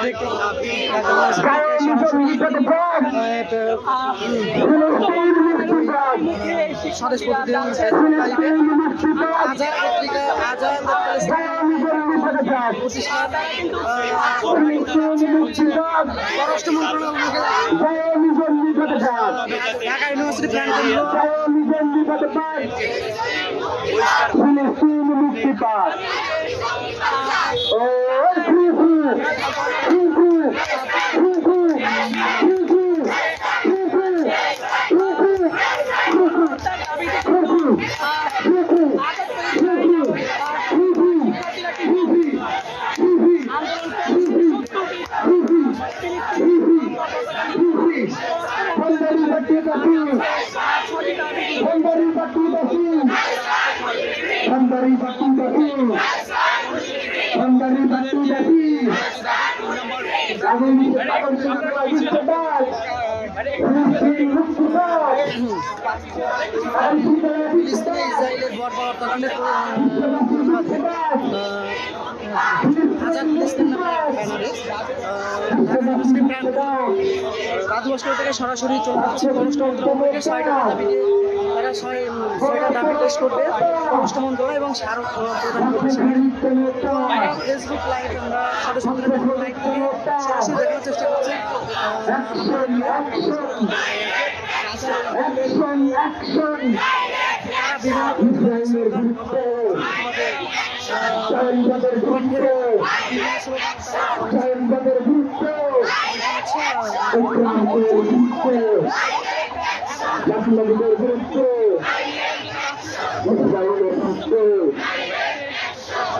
দেখতে স্বদেশ প্রতিদিন আজাদ পত্রিকা আজাদ প্রতিষ্ঠান পররাষ্ট্র মন্ত্রণালয় ঢাকা ইউনিভার্সিটি ইসরায়েলের বর্বরতাকাণ্ডের রাজভাস্কর থেকে সরাসরি চলে যাচ্ছে পররাষ্ট্র মন্ত্রণালয়কে 6টা দাবি নিয়ে তারা 6টা দাবি পেশ করবে পররাষ্ট্র মন্ত্রণালয় এবং স্মারক প্রদান করবে। ফেসবুক লাইভ আমরা স্বদেশ মন্ত্রণালয় লাইভ থেকে সরাসরি দেখার চেষ্টা করছি।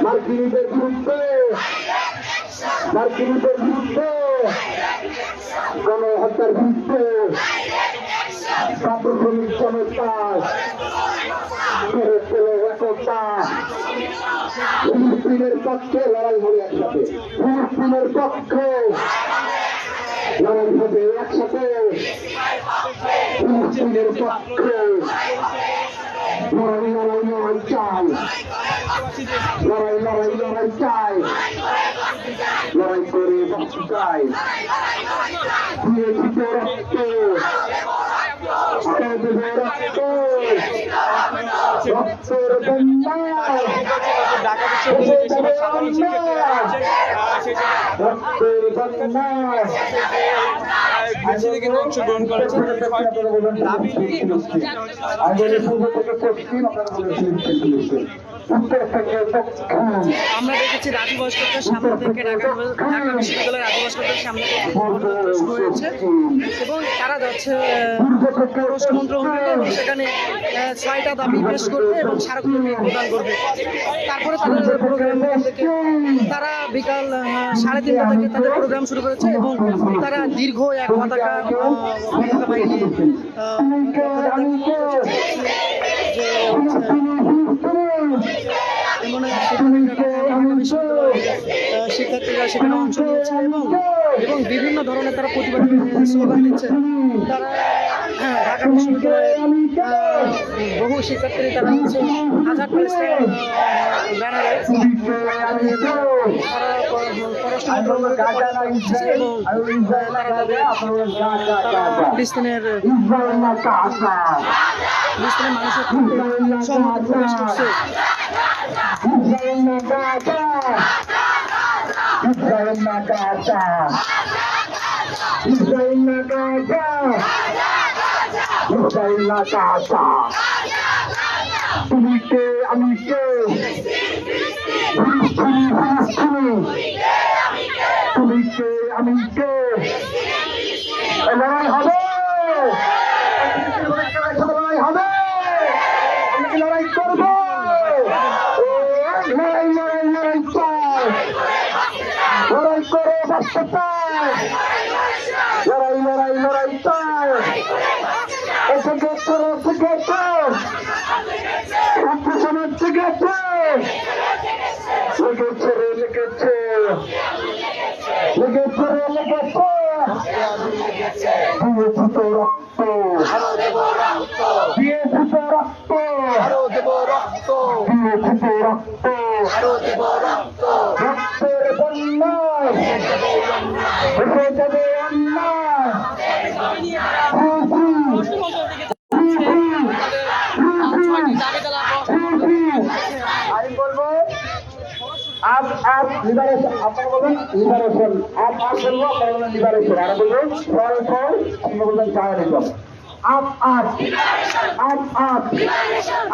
মার্কিনীদের বিরুদ্ধে গণহত্যার বিরুদ্ধে ছাত্র শ্রমিক জনতা একতা ফিলিস্তিনের পক্ষে লড়াই হবে একসাথে, ফিলিস্তিনের পক্ষে লড়াই হবে একসাথে, ফিলিস্তিনের পক্ষে লড়াই চাই, লড়াই চাই, লড়াই করে বাঁচতে চাই। রক্ত রক্তের বন্যা ঢাকা বিশ্ববিদ্যালয়ের যে সকল সাধারণ শিক্ষার্থীরা রয়েছে রক্তের বন্যা মিছিলে কিন্তু অংশগ্রহণ করেছে। আমরা দেখেছি রাজু ভাস্কর্যের সামনে থেকে ঢাকা বিশ্ববিদ্যালয়ের রাজু ভাস্কর্যের সামনে শুরু হয়েছে এবং তারা যাচ্ছে পররাষ্ট্র মন্ত্রণালয়ে এবং সেখানে 6টা দাবি পেশ করবে এবং স্মারকলিপি প্রদান করবে। তারপরে তাদের প্রোগ্রাম থেকে তারা বিকাল 3:30টা থেকে তাদের প্রোগ্রাম শুরু করেছে এবং তারা দীর্ঘ 1 পতাকা বাহিনী শিক্ষার্থীরা সেখানে অংশ নিয়েছে এবং বিভিন্ন ধরনের তারা প্রতিবাদ স্লোগান দিচ্ছে। তারা ঢাকা বিশ্ববিদ্যালয়ের বহু শিক্ষার্থী তারা হচ্ছে আজাদ প্যালেস্টাইন ব্যানারে তারা পররাষ্ট্র মন্ত্রণালয় এবং ফিলিস্তিনের মানুষের সহমত প্রকাশ করছে। তুমি কে আমি কে, তুমি কে আমি কে, লড়াই হবে, লড়াই হবে, লড়াই করবো, লড়াই লড়াই লড়াই চাই, লড়াই করে বাঁচতে চাই, লড়াই লড়াই লড়াই চাই, এসে গেছে এসে গেছে সমাজ গেছে লেগেছে রে লেগেছে লেগেছে রে লেগেছে দিয়েছি তো রক্ত দিয়েছি তো রক্ত দিয়েছি তো রক্ত রক্তের বন্যায় হেসে যাবে অন্যায়। আমি বলবো আপ আপ লিবারেশন, আপনারা বলবেন লিবারেশন, আপ আপ বলবো, আপনারা বলবেন লিবারেশন, আর বলবো ফল ফল, আপনারা বলবেন journalism. Up up up up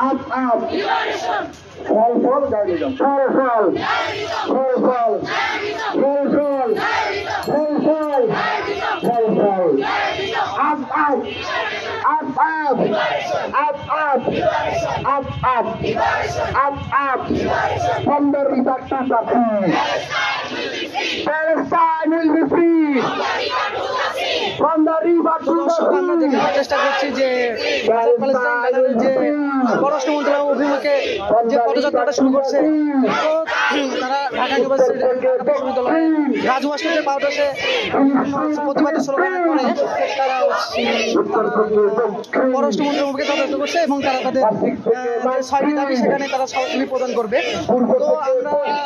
up up fall fall journalism, fall fall fall fall fall fall fall fall fall fall up up up up up up up up up up from the river Tata. Palestine will be free from the river to the দর্শক, আমরা sea. দেখানোর চেষ্টা করছি যে Palestine ব্যানারের যে পররাষ্ট্র মন্ত্রণালয় অভিমুখে যে পদযাত্রাটা শুরু করছে, তো তারা ঢাকা ইউনিভার্সিটি ঢাকা বিশ্ববিদ্যালয়ে রাজু ভাস্কর্যের পাদদেশে প্রতিবাদের স্লোগান করে তারা পররাষ্ট্রমন্ত্রীর অভিমুখে পদযাত্রা করছে এবং তারা তাদের যে 6টি দাবি সেখানে তারা সরাসরি প্রদান করবে। তো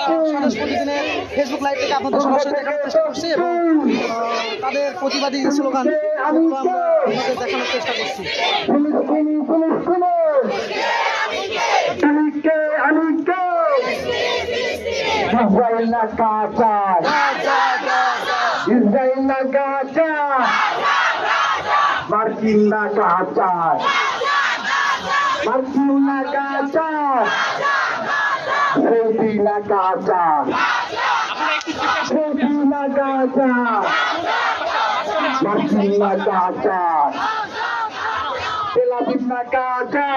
আমরা স্বদেশ প্রতিদিনের ফেসবুক লাইভ থেকে আপনাদের সরাসরি দেখানোর চেষ্টা করছি এবং তাদের প্রতিবাদী স্লোগান এগুলো আমরা আপনাদের দেখানোর চেষ্টা করছি। Israel na Gaza, Israel na Gaza, Martin na Gaza, Martin na Gaza, Saudi na Gaza, Saudi na Gaza, Martin na Gaza, Tel Aviv na Gaza,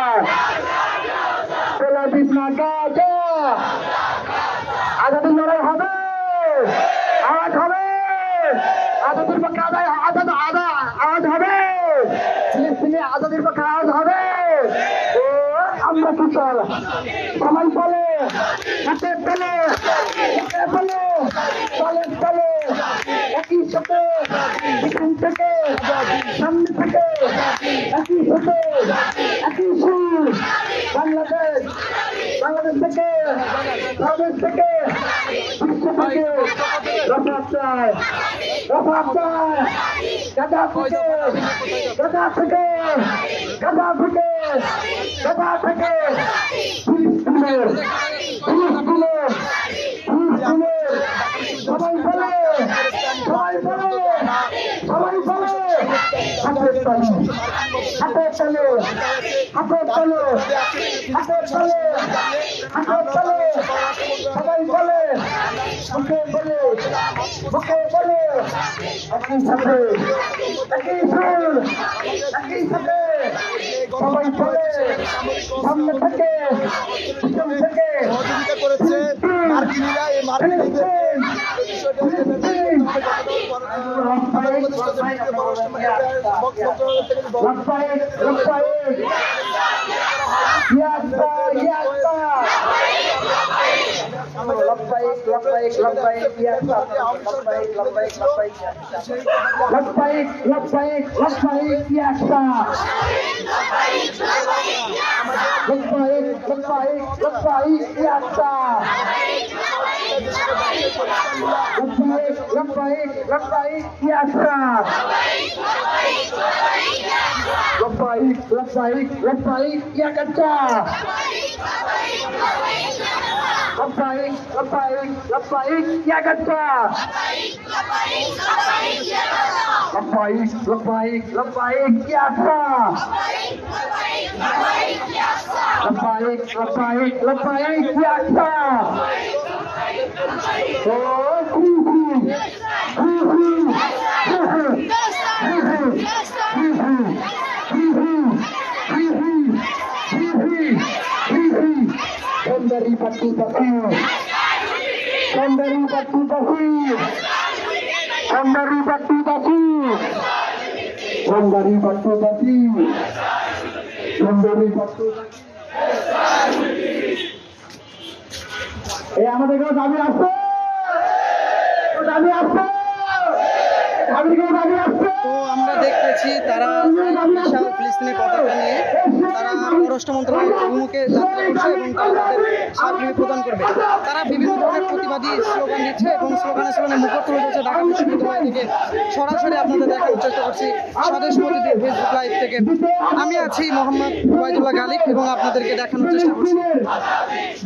Tel Aviv na Gaza. আজাদের লড়াই হবে, আজ হবে, আজাদের পক্ষে আদায় আজ হবে, ফিলিস্তিনে আজাদের পক্ষে আজ হবে। ও আমরা কি চাল সবাই বলে হাতে পেলে বলে চলে চলে একই সাথে এখান থেকে সামনে থেকে একই সাথে একই সুর বাংলাদেশ থেকে বাংলাদেশ থেকে বিশ্ব থেকে রফাত চায় গাজা থেকে ফিলিস্তিনের সবাই বলে হাতের তালে সবাই বলে মুখে বলে একই সাথে একই সুর একই সাথে সবাই বলে সামনে থেকে পিছন থেকে সহযোগিতা করেছে মার্কিনীরা। এই মার্কিনীদের আমাদের কেউ দাবি আসছে, তো আমরা দেখতেছি তারা বিশাল ফিলিস্তিনি পতাকা নিয়ে তারা পররাষ্ট্র মন্ত্রণালয়ের অভিমুখে যাত্রা করছে দিচ্ছে এবং তারা তাদের স্মারকলিপি প্রদান করবে। তারা বিভিন্ন ধরনের প্রতিবাদী স্লোগান দিচ্ছে এবং স্লোগানে মুখর তুলে ধরছে ঢাকা বিশ্ববিদ্যালয় থেকে। সরাসরি আপনাদের দেখানোর চেষ্টা করছি স্বদেশ প্রতিদিন ফেসবুক লাইভ থেকে। আমি আছি মোহাম্মদ ওবায়দুল্লাহ গালিব এবং আপনাদেরকে দেখানোর চেষ্টা করছি।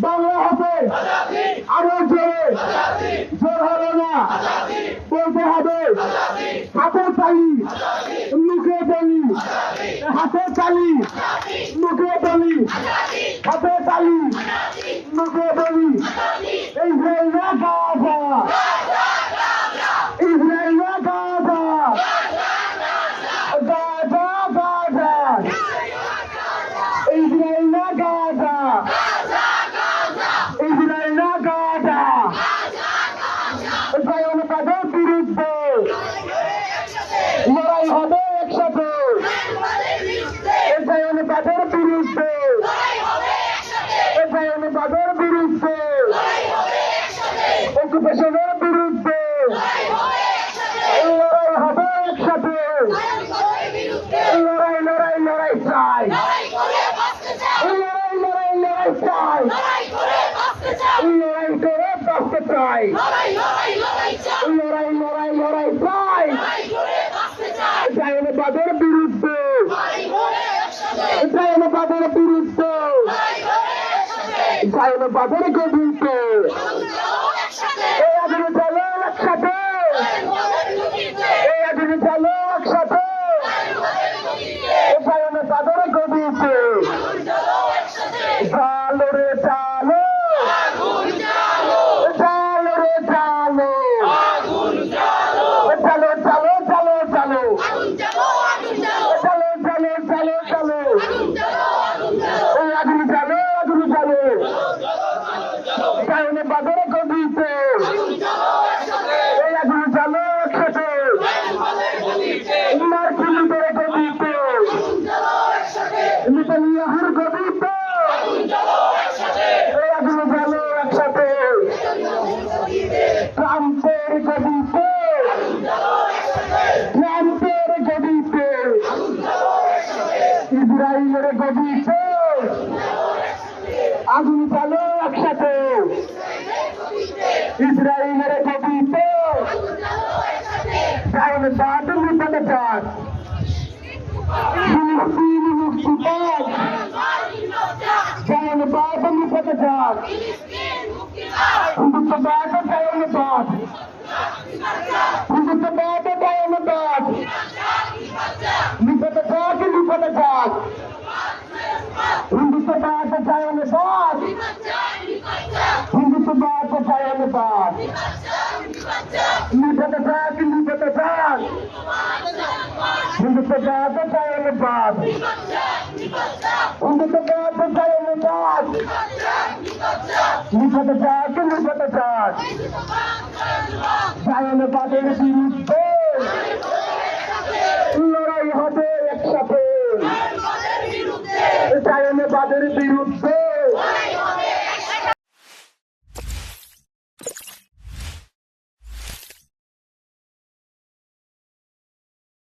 বাংলা হবে আরো জোরে, জোর হলো না, বলতে হবে হাতের তালি মুখে বলি, হাতের তালি মুখে বলি, হাতের তালি মুখে বলি। ইসরায়েল না গাজা, ইসরায়েল না গাজা, গাজা গাজা, ইসরায়েল না গাজা, ইসরায়েল না গাজা। জায়নবাদের বিরুদ্ধে লড়াই হবে একসাথে, জায়নবাদের বিরুদ্ধে, জায়নবাদের বিরুদ্ধে, অকুপেশনের বিরুদ্ধে লড়াই হবে একসাথে। লড়াই লড়াই লড়াই চাই, লড়াই লড়াই লড়াই চাই, লড়াই করে বাঁচতে চাই, লড়াই লড়াই লড়াই চাই। জায়নবাদের বিরুদ্ধে, জায়নবাদের বিরুদ্ধে, জায়নবাদের বিরুদ্ধে এই আগুনে চলো একসাথে, এই আগুনে চলো একসাথে। জায়নবাদের বিরুদ্ধে চালো রে চালো, চালো রে চালো, চালো চালো চালো চালো, চালো চালো চালো চালো, এই আগুনে চালো, আগুনে চালো। জায়নবাদের বিরুদ্ধে এই আগুনে চালো একসাথে, মার্কিনদের বিরুদ্ধে, নেতানিয়াহুর বিরুদ্ধে এই আগুনে চালো একসাথে, ট্রাম্পের বিরুদ্ধে, ট্রাম্পের বিরুদ্ধে, ইসরায়েলের বিরুদ্ধে আগুন চালো একসাথে, ইসরায়েলের বিরুদ্ধে জায়নবাদ নিপাতে চান, ফিলিস্তিন মুক্তি পাক, জায়নবাদ নিপাতে চান, হিন্দুত্ববাদ জায়নবাদ, হিন্দুত্ববাদ জায়নবাদ, নিপাতে চাক, নিপাতে চাক, হিন্দুত্ববাদ জায়নবাদ, হিন্দুত্ববাদ জায়নবাদ, নিপাতে চাক, নিপাতে চাক, হিন্দুত্ববাদ জায়নবাদ, হিন্দুত্ববাদ জায়নবাদ, নিপাতে চাক, নিপাতে চাক। জায়নবাদের বিরুদ্ধে লড়াই হবে একসাথে, জায়নবাদের বিরুদ্ধে